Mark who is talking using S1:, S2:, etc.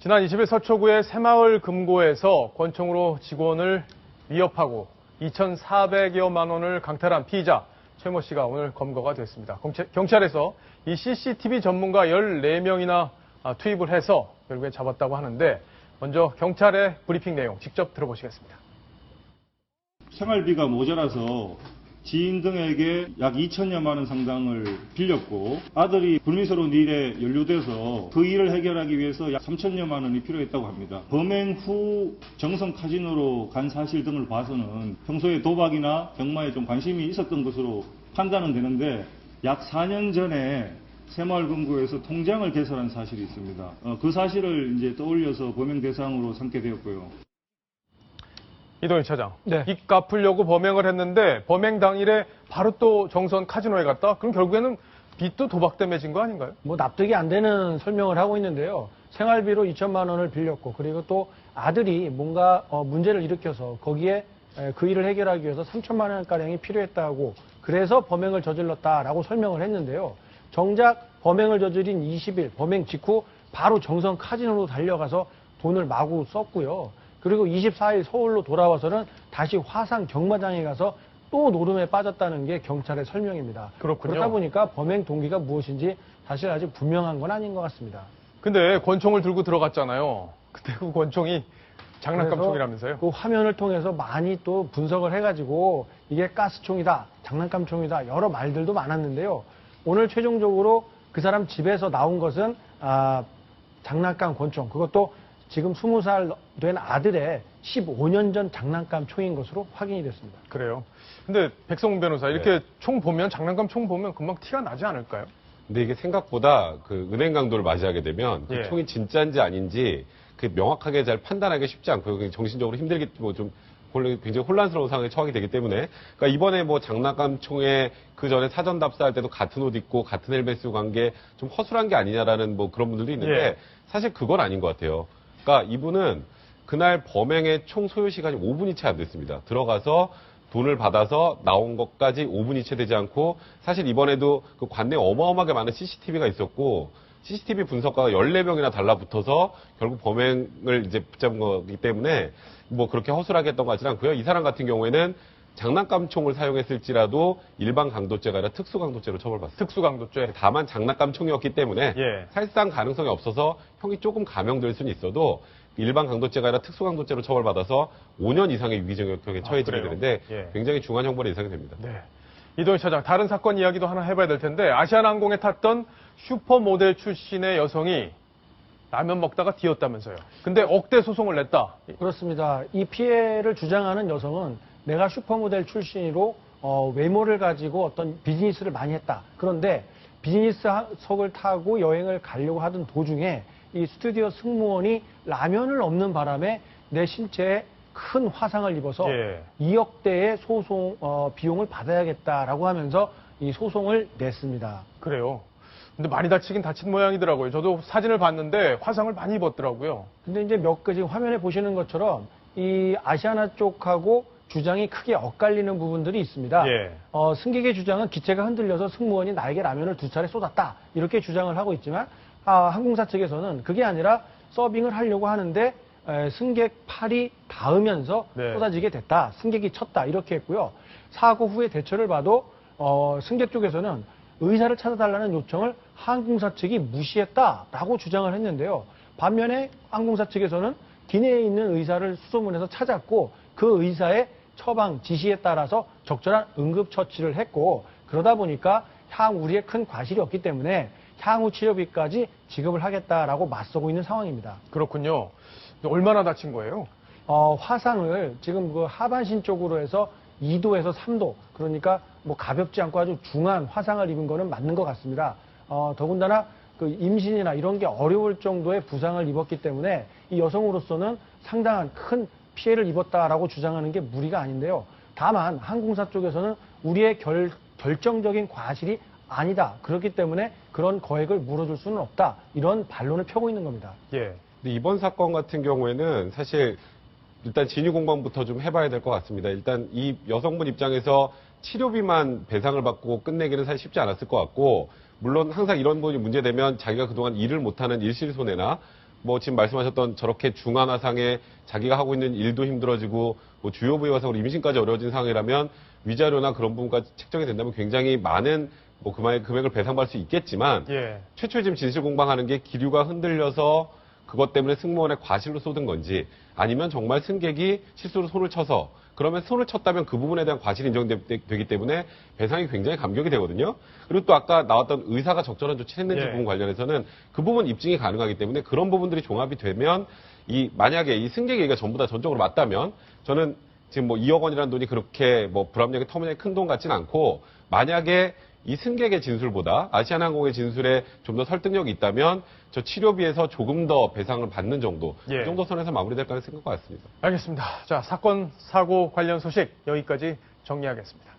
S1: 지난 20일 서초구의 새마을 금고에서 권총으로 직원을 위협하고 2,400여만 원을 강탈한 피의자 최모 씨가 오늘 검거가 됐습니다. 경찰에서 이 CCTV 전문가 14명이나 투입을 해서 결국에 잡았다고 하는데 먼저 경찰의 브리핑 내용 직접 들어보시겠습니다.
S2: 생활비가 모자라서 지인 등에게 약 2천여만 원 상당을 빌렸고 아들이 불미스러운 일에 연루돼서 그 일을 해결하기 위해서 약 3천여만 원이 필요했다고 합니다. 범행 후 정성 카지노로 간 사실 등을 봐서는 평소에 도박이나 경마에 좀 관심이 있었던 것으로 판단은 되는데 약 4년 전에 새마을금고에서 통장을 개설한 사실이 있습니다. 그 사실을 이제 떠올려서 범행 대상으로 삼게 되었고요.
S1: 이동희 차장,
S3: 네.
S1: 빚 갚으려고 범행을 했는데 범행 당일에 바로 또 정선 카지노에 갔다? 그럼 결국에는 빚도 도박 때문에 진 거 아닌가요?
S3: 뭐 납득이 안 되는 설명을 하고 있는데요. 생활비로 2천만 원을 빌렸고 그리고 또 아들이 뭔가 문제를 일으켜서 거기에 그 일을 해결하기 위해서 3천만 원가량이 필요했다고 그래서 범행을 저질렀다라고 설명을 했는데요. 정작 범행을 저지른 20일 범행 직후 바로 정선 카지노로 달려가서 돈을 마구 썼고요. 그리고 24일 서울로 돌아와서는 다시 화상 경마장에 가서 또 노름에 빠졌다는 게 경찰의 설명입니다.
S1: 그렇군요.
S3: 그러다 보니까 범행 동기가 무엇인지 사실 아직 분명한 건 아닌 것 같습니다.
S1: 근데 권총을 들고 들어갔잖아요. 그때 그 권총이 장난감 총이라면서요?
S3: 그 화면을 통해서 많이 또 분석을 해가지고 이게 가스총이다, 장난감 총이다 여러 말들도 많았는데요. 오늘 최종적으로 그 사람 집에서 나온 것은 장난감 권총, 그것도 지금 20살 된 아들의 15년 전 장난감 총인 것으로 확인이 됐습니다.
S1: 그래요. 근데 백성문 변호사, 이렇게 총 보면, 장난감 총 보면 금방 티가 나지 않을까요?
S4: 근데 이게 생각보다 그 은행 강도를 맞이하게 되면 그
S1: 예.
S4: 총이 진짜인지 아닌지 그 명확하게 잘 판단하기 쉽지 않고요. 정신적으로 힘들게 좀 굉장히 혼란스러운 상황에 처하게 되기 때문에 그러니까 이번에 뭐 장난감 총에 그 전에 사전 답사할 때도 같은 옷 입고 같은 헬멧 쓰고 간 게 좀 허술한 게 아니냐라는 뭐 그런 분들도 있는데
S1: 예.
S4: 사실 그건 아닌 것 같아요. 그러니까 이분은 그날 범행의 총 소요 시간이 5분이 채 안 됐습니다. 들어가서 돈을 받아서 나온 것까지 5분이 채 되지 않고 사실 이번에도 그 관내에 어마어마하게 많은 CCTV가 있었고 CCTV 분석가가 14명이나 달라붙어서 결국 범행을 이제 붙잡은 거기 때문에 뭐 그렇게 허술하게 했던 것 같지는 않고요. 이 사람 같은 경우에는 장난감 총을 사용했을지라도 일반 강도죄가 아니라 특수 강도죄로 처벌받습니다.
S1: 특수 강도죄.
S4: 다만 장난감 총이었기 때문에
S1: 예.
S4: 사실상 가능성이 없어서 형이 조금 감형될 수는 있어도 일반 강도죄가 아니라 특수 강도죄로 처벌받아서 5년 이상의 유기징역형에 처해지게
S1: 그래요?
S4: 되는데
S1: 예.
S4: 굉장히 중한 형벌이 예상이 됩니다.
S1: 네. 이동희 차장, 다른 사건 이야기도 하나 해봐야 될 텐데 아시아나항공에 탔던 슈퍼모델 출신의 여성이 라면 먹다가 뒤었다면서요. 근데 억대 소송을 냈다.
S3: 그렇습니다. 이 피해를 주장하는 여성은 내가 슈퍼모델 출신으로 외모를 가지고 어떤 비즈니스를 많이 했다. 그런데 비즈니스석을 타고 여행을 가려고 하던 도중에 이 스튜디오 승무원이 라면을 없는 바람에 내 신체에 큰 화상을 입어서
S1: 예.
S3: 2억대의 소송 비용을 받아야겠다라고 하면서 이 소송을 냈습니다.
S1: 그래요. 근데 많이 다치긴 다친 모양이더라고요. 저도 사진을 봤는데 화상을 많이 입었더라고요.
S3: 근데 이제 몇 가지 화면에 보시는 것처럼 이 아시아나 쪽하고 주장이 크게 엇갈리는 부분들이 있습니다.
S1: 예.
S3: 승객의 주장은 기체가 흔들려서 승무원이 나에게 라면을 2차례 쏟았다. 이렇게 주장을 하고 있지만 항공사 측에서는 그게 아니라 서빙을 하려고 하는데 승객 팔이 닿으면서
S1: 네.
S3: 쏟아지게 됐다. 승객이 쳤다. 이렇게 했고요. 사고 후에 대처를 봐도 승객 쪽에서는 의사를 찾아달라는 요청을 항공사 측이 무시했다라고 주장을 했는데요. 반면에 항공사 측에서는 기내에 있는 의사를 수소문해서 찾았고 그 의사의 처방 지시에 따라서 적절한 응급처치를 했고 그러다 보니까 우리의 큰 과실이 없기 때문에 향후 치료비까지 지급을 하겠다라고 맞서고 있는 상황입니다.
S1: 그렇군요. 얼마나 다친 거예요?
S3: 화상을 지금 그 하반신 쪽으로 해서 2도에서 3도, 그러니까 뭐 가볍지 않고 아주 중한 화상을 입은 거는 맞는 것 같습니다. 더군다나 그 임신이나 이런 게 어려울 정도의 부상을 입었기 때문에 이 여성으로서는 상당한 큰 피해를 입었다라고 주장하는 게 무리가 아닌데요. 다만 항공사 쪽에서는 우리의 결정적인 과실이 아니다. 그렇기 때문에 그런 거액을 물어줄 수는 없다. 이런 반론을 펴고 있는 겁니다.
S1: 예.
S4: 근데 이번 사건 같은 경우에는 사실 일단 진위 공방부터 좀 해봐야 될 것 같습니다. 일단 이 여성분 입장에서 치료비만 배상을 받고 끝내기는 사실 쉽지 않았을 것 같고 물론 항상 이런 부분이 문제되면 자기가 그동안 일을 못하는 일실손해나 뭐 지금 말씀하셨던 저렇게 중환화상에 자기가 하고 있는 일도 힘들어지고 뭐 주요 부위 화상으로 임신까지 어려워진 상황이라면 위자료나 그런 부분까지 책정이 된다면 굉장히 많은 뭐 금액을 배상받을 수 있겠지만
S1: 예.
S4: 최초에 지금 진실 공방하는 게 기류가 흔들려서 그것 때문에 승무원의 과실로 쏟은 건지 아니면 정말 승객이 실수로 손을 쳐서 그러면 손을 쳤다면 그 부분에 대한 과실이 인정되기 때문에 배상이 굉장히 감격이 되거든요. 그리고 또 아까 나왔던 의사가 적절한 조치를 했는지
S1: 예.
S4: 부분 관련해서는 그 부분 입증이 가능하기 때문에 그런 부분들이 종합이 되면 만약에 이 승객 얘기가 전부 다 전적으로 맞다면 저는 지금 뭐 2억 원이라는 돈이 그렇게 뭐 불합리하게 터무니없이 큰 돈 같진 않고 만약에 이 승객의 진술보다 아시아나항공의 진술에 좀 더 설득력이 있다면 저 치료비에서 조금 더 배상을 받는 정도,
S1: 예.
S4: 그 정도 선에서 마무리될 거라는 생각 같습니다.
S1: 알겠습니다. 자, 사건, 사고 관련 소식 여기까지 정리하겠습니다.